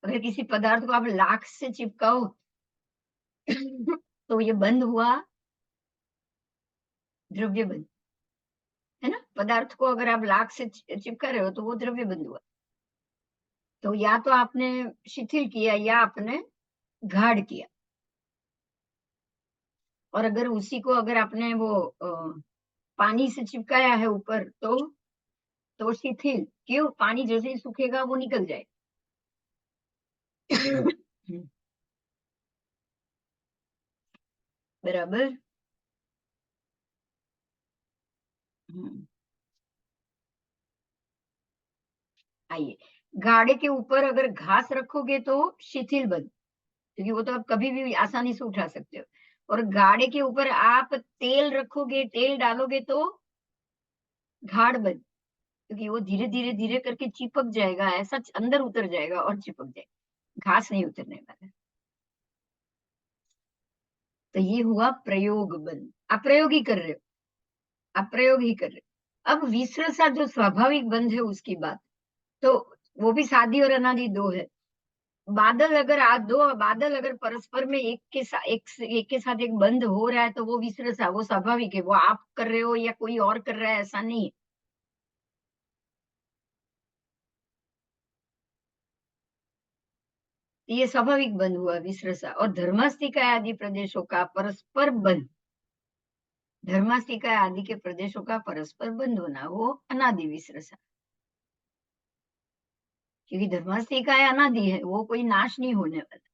अगर किसी पदार्थ को आप लाख से चिपकाओ तो ये बंद हुआ, द्रव्य बंद, है ना। पदार्थ को अगर आप लाख से चिपका रहे हो तो वो द्रव्य बंद हुआ। तो या तो आपने शिथिल किया या आपने गाढ़ किया। और अगर उसी को अगर आपने वो पानी से चिपकाया है ऊपर, तो शिथिल क्यों, पानी जैसे ही सूखेगा वो निकल जाए। बराबर। हम्म, आइए, गाड़े के ऊपर अगर घास रखोगे तो शिथिल बन, क्योंकि वो तो आप कभी भी आसानी से उठा सकते हो। और गाड़े के ऊपर आप तेल रखोगे, तेल डालोगे तो गाढ़ बन, क्योंकि वो धीरे धीरे धीरे करके चिपक जाएगा, ऐसा अंदर उतर जाएगा और चिपक जाएगा, घास नहीं उतरने वाला। तो ये हुआ प्रयोग बंद। अप्रयोग ही कर रहे हो, अप्रयोग ही कर रहे हो। अब विसर्षा जो स्वाभाविक बंध है उसकी बात, तो वो भी सादी और अनादि दो है। बादल अगर दो बादल अगर परस्पर में एक के साथ एक बंद हो रहा है तो वो विसर्षा, वो स्वाभाविक है। वो आप कर रहे हो या कोई और कर रहा है ऐसा नहीं है। ये स्वाभाविक बंद हुआ विसर्षा। और धर्मास्तिका आदि प्रदेशों का परस्पर बंद, धर्मास्तिका आदि के प्रदेशों का परस्पर बंद होना वो अनादि विसर्षा। क्योंकि धर्मास्तिका अनादि है, वो कोई नाश नहीं होने वाला।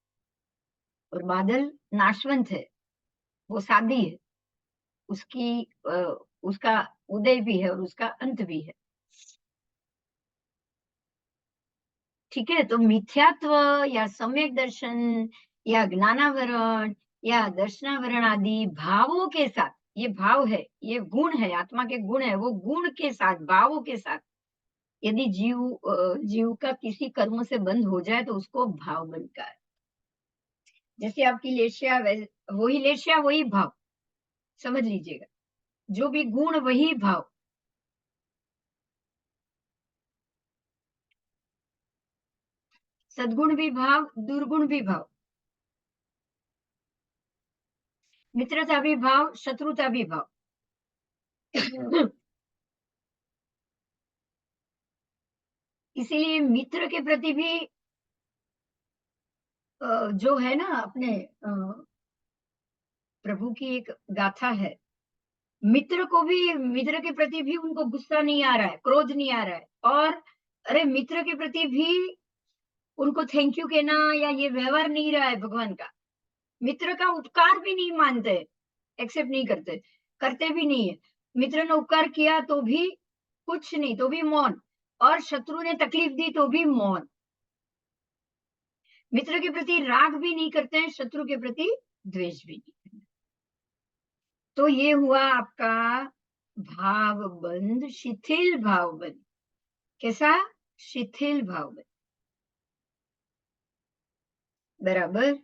और बादल नाशवंत है, वो सादी है, उसकी उसका उदय भी है और उसका अंत भी है। ठीक है। तो मिथ्यात्व या सम्यक दर्शन या ज्ञानावरण या दर्शनावरण आदि भावों के साथ, ये भाव है, ये गुण है, आत्मा के गुण है, वो गुण के साथ, भावों के साथ यदि जीव का किसी कर्म से बंद हो जाए तो उसको भाव बनता है। जैसे आपकी लेशिया, वही लेशिया वही भाव, समझ लीजिएगा। जो भी गुण वही भाव। सद्गुण भी भाव, दुर्गुण भी भाव, मित्रता भी भाव, शत्रुता भी भाव। इसीलिए मित्र के प्रति भी जो है ना अपने प्रभु की एक गाथा है। मित्र को भी, मित्र के प्रति भी उनको गुस्सा नहीं आ रहा है, क्रोध नहीं आ रहा है। और अरे मित्र के प्रति भी उनको थैंक यू कहना या ये व्यवहार नहीं रहा है भगवान का। मित्र का उपकार भी नहीं मानते, एक्सेप्ट नहीं करते, करते भी नहीं है। मित्र ने उपकार किया तो भी कुछ नहीं, तो भी मौन। और शत्रु ने तकलीफ दी तो भी मौन। मित्र के प्रति राग भी नहीं करते हैं, शत्रु के प्रति द्वेष भी नहीं करते। तो ये हुआ आपका भाव बंध, शिथिल भाव बंध। कैसा? शिथिल भाव बंध। बराबर।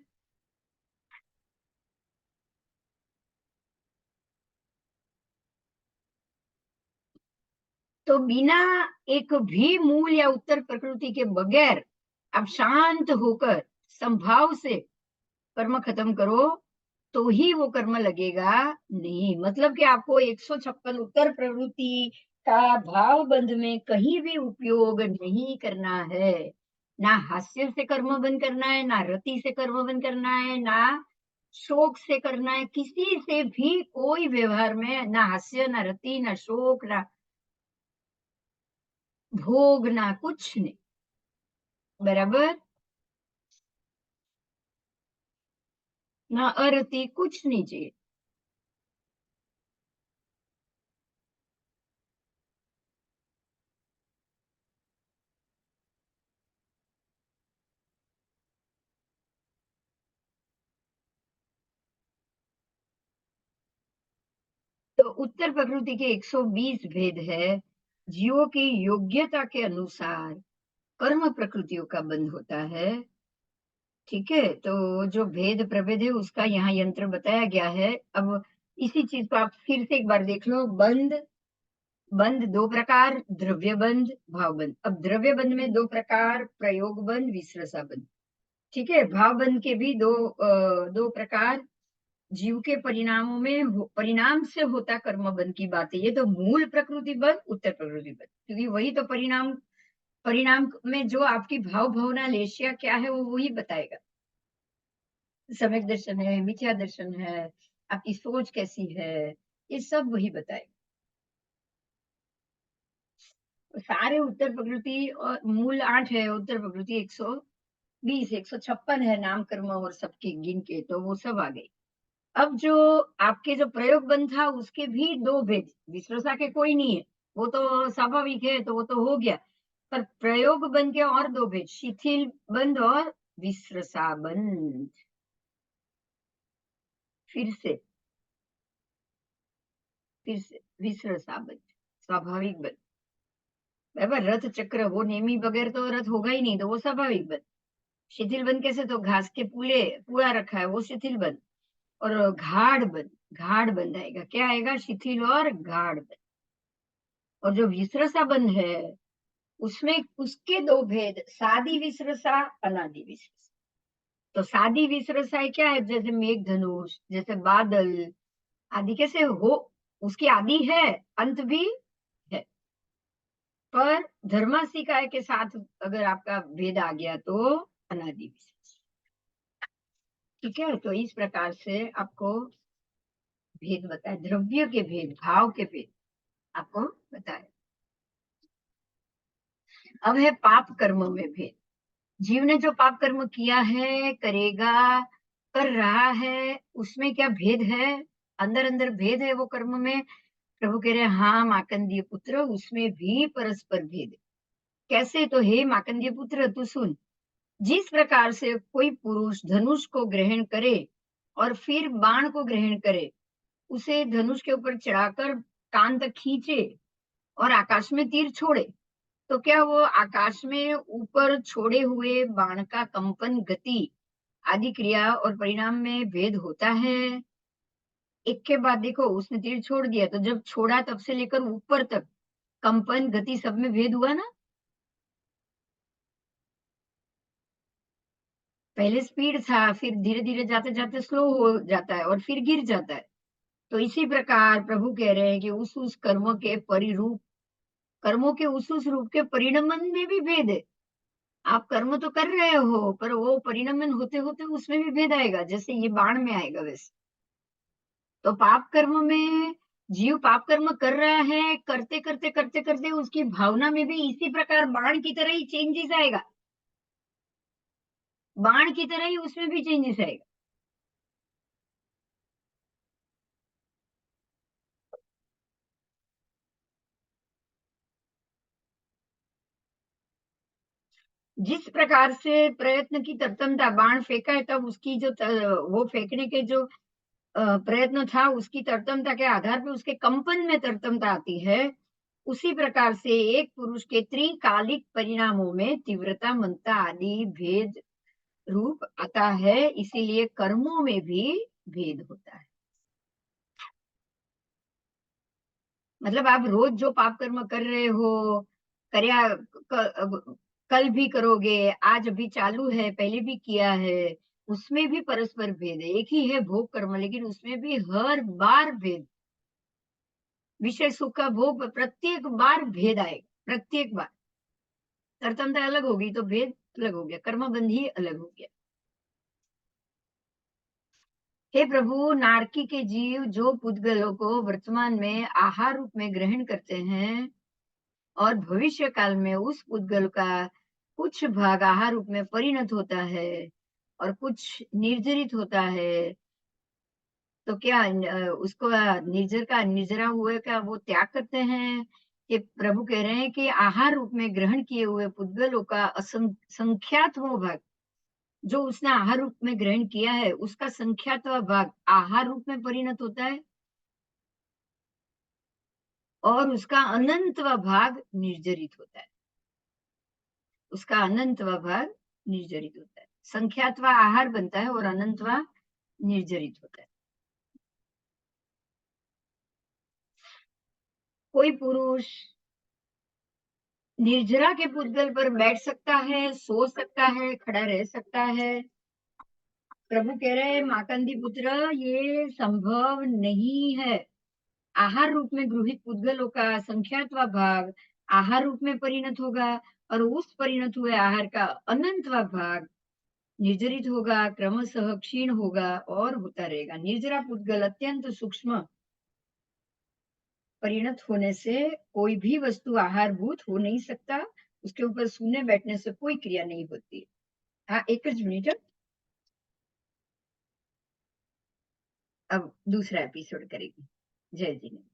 तो बिना एक भी मूल या उत्तर प्रकृति के बगैर आप शांत होकर संभाव से कर्म खत्म करो तो ही वो कर्म लगेगा। नहीं मतलब कि आपको 156 उत्तर प्रवृत्ति का भाव बंध में कहीं भी उपयोग नहीं करना है। ना हास्य से कर्म बंद करना है, ना रति से कर्म बंद करना है, ना शोक से करना है। किसी से भी कोई व्यवहार में ना हास्य, ना रति, ना शोक, ना भोग, ना कुछ नहीं। बराबर। ना अरति, कुछ नहीं चाहिए। तो उत्तर प्रकृति के 120 भेद है। जीवों की योग्यता के अनुसार कर्म प्रकृतियों का बंध होता है। ठीक है, तो जो भेद प्रभेद है उसका यहाँ यंत्र बताया गया है। अब इसी चीज को आप फिर से एक बार देख लो। बंध, बंध दो प्रकार, द्रव्य बंध, भाव बंध। अब द्रव्य बंध में दो प्रकार, प्रयोग बंध, विश्रसा बंध। ठीक है, भाव बंध के भी दो प्रकार। जीव के परिणामों में परिणाम से होता कर्म बंध की बात है ये। तो मूल प्रकृति बंध, उत्तर प्रकृति बंध, क्योंकि वही तो परिणाम, परिणाम में जो आपकी भाव भावना लेशिया क्या है वो वही बताएगा। सम्यक दर्शन है, मिथ्या दर्शन है, आपकी सोच कैसी है, ये सब वही बताएगा। सारे उत्तर प्रकृति और मूल 8 है, उत्तर प्रकृति 120, 156 है नाम कर्म और सबके गिन के, तो वो सब आ गई। अब जो आपके जो प्रयोग बंध था उसके भी दो भेद, विश्वसा के कोई नहीं है, वो तो स्वाभाविक है, तो वो तो हो गया। पर प्रयोग बंध के और दो भेद, शिथिल बंध और विश्रसा बंध। फिर से, फिर से विश्रसा बंध, स्वाभाविक बंध। बराबर। रथ चक्र वो नेमी बगैर तो रथ होगा ही नहीं, तो वो स्वाभाविक बंध। शिथिल बंध कैसे? तो घास के पूले पूरा रखा है, वो शिथिल बंध। और घाड़ बंध, घाड़ बंध आएगा, क्या आएगा? शिथिल और घाड़ बंध। और जो विश्रसा बंध है उसमें उसके दो भेद, सादी विश्रसा, अनादि विश्रसा। तो सादी विश्रसा है क्या है? जैसे मेघ धनुष, जैसे बादल आदि, कैसे हो उसकी आदि है, अंत भी है। पर धर्मासिकाय के साथ अगर आपका भेद आ गया तो अनादि विश्रसा। ठीक है, तो इस प्रकार से आपको भेद बताए, द्रव्य के भेद, भाव के भेद आपको बताए। अब है पाप कर्म में भेद। जीव ने जो पाप कर्म किया है, करेगा, कर रहा है, उसमें क्या भेद है? अंदर अंदर भेद है वो कर्म में। प्रभु कह रहे हैं हाँ माकंदीय पुत्र, उसमें भी परस्पर भेद है। कैसे? तो हे माकंदीय पुत्र तू सुन, जिस प्रकार से कोई पुरुष धनुष को ग्रहण करे और फिर बाण को ग्रहण करे, उसे धनुष के ऊपर चढ़ाकर कान तक खींचे और आकाश में तीर छोड़े, तो क्या वो आकाश में ऊपर छोड़े हुए बाण का कंपन, गति आदि क्रिया और परिणाम में भेद होता है? एक के बाद देखो, उसने तीर छोड़ दिया तो जब छोड़ा तब से लेकर ऊपर तक कंपन, गति सब में भेद हुआ ना। पहले स्पीड था, फिर धीरे धीरे जाते जाते स्लो हो जाता है और फिर गिर जाता है। तो इसी प्रकार प्रभु कह रहे हैं कि उस कर्म के परिरूप, कर्मों के उस रूप के परिणमन में भी भेद है। आप कर्म तो कर रहे हो पर वो परिणमन होते होते उसमें भी भेद आएगा, जैसे ये बाण में आएगा वैसे। तो पाप कर्म में जीव पाप कर्म कर रहा है, करते करते करते करते उसकी भावना में भी इसी प्रकार बाण की तरह ही चेंजेस आएगा। बाण की तरह ही उसमें भी चेंजेस आएगा। जिस प्रकार से प्रयत्न की तरतमता, बाण फेंका है तब उसकी जो वो फेंकने के जो प्रयत्न था, उसकी तरतमता के आधार पे उसके कंपन में तरतमता आती है, उसी प्रकार से एक पुरुष के त्रिकालिक परिणामों में तीव्रता, मंदता आदि भेद रूप आता है, इसीलिए कर्मों में भी भेद होता है। मतलब आप रोज जो पाप कर्म कर रहे हो, कर्या कल भी करोगे, आज अभी चालू है, पहले भी किया है, उसमें भी परस्पर भेद है। एक ही है भोग कर्म, लेकिन उसमें भी हर बार भेद। विषय सुख का भोग प्रत्येक बार भेद आएगा, प्रत्येक बार तरतमता अलग होगी तो भेद अलग हो गया, कर्म बंधी अलग हो गया। हे प्रभु, नारकी के जीव जो पुद्गलों को वर्तमान में आहार रूप में ग्रहण करते हैं और भविष्य काल में उस पुद्गल का कुछ भाग आहार रूप में परिणत होता है और कुछ निर्जरित होता है, तो क्या उसको निर्जर का निर्जरा हुए का वो त्याग करते हैं? कि प्रभु कह रहे हैं कि आहार रूप में ग्रहण किए हुए पुद्गलों का संख्यातमो भाग, जो उसने आहार रूप में ग्रहण किया है, उसका संख्यात्वा भाग आहार रूप में परिणत होता है और उसका अनंतवा भाग निर्जरित होता है। उसका अनंतवा भाग निर्जरित होता है। संख्यात्वा आहार बनता है और अनंतवा निर्जरित होता है। कोई पुरुष निर्जरा के पुद्गल पर बैठ सकता है, सो सकता है, खड़ा रह सकता है। प्रभु कह रहे हैं माकंदी पुत्र, ये संभव नहीं है। आहार रूप में गृहित पुद्गलों का संख्यात्वा भाग आहार रूप में परिणत होगा और उस परिणत हुए आहार का अनंतवा भाग निर्जरित होगा, क्रमशः क्षीण होगा और होता रहेगा। निर्जरा पुद्गल अत्यंत सूक्ष्म परिणत होने से कोई भी वस्तु आहारभूत हो नहीं सकता, उसके ऊपर सोने बैठने से कोई क्रिया नहीं होती। हाँ, एक मिनट, अब दूसरा एपिसोड करेंगे। जय जी ने।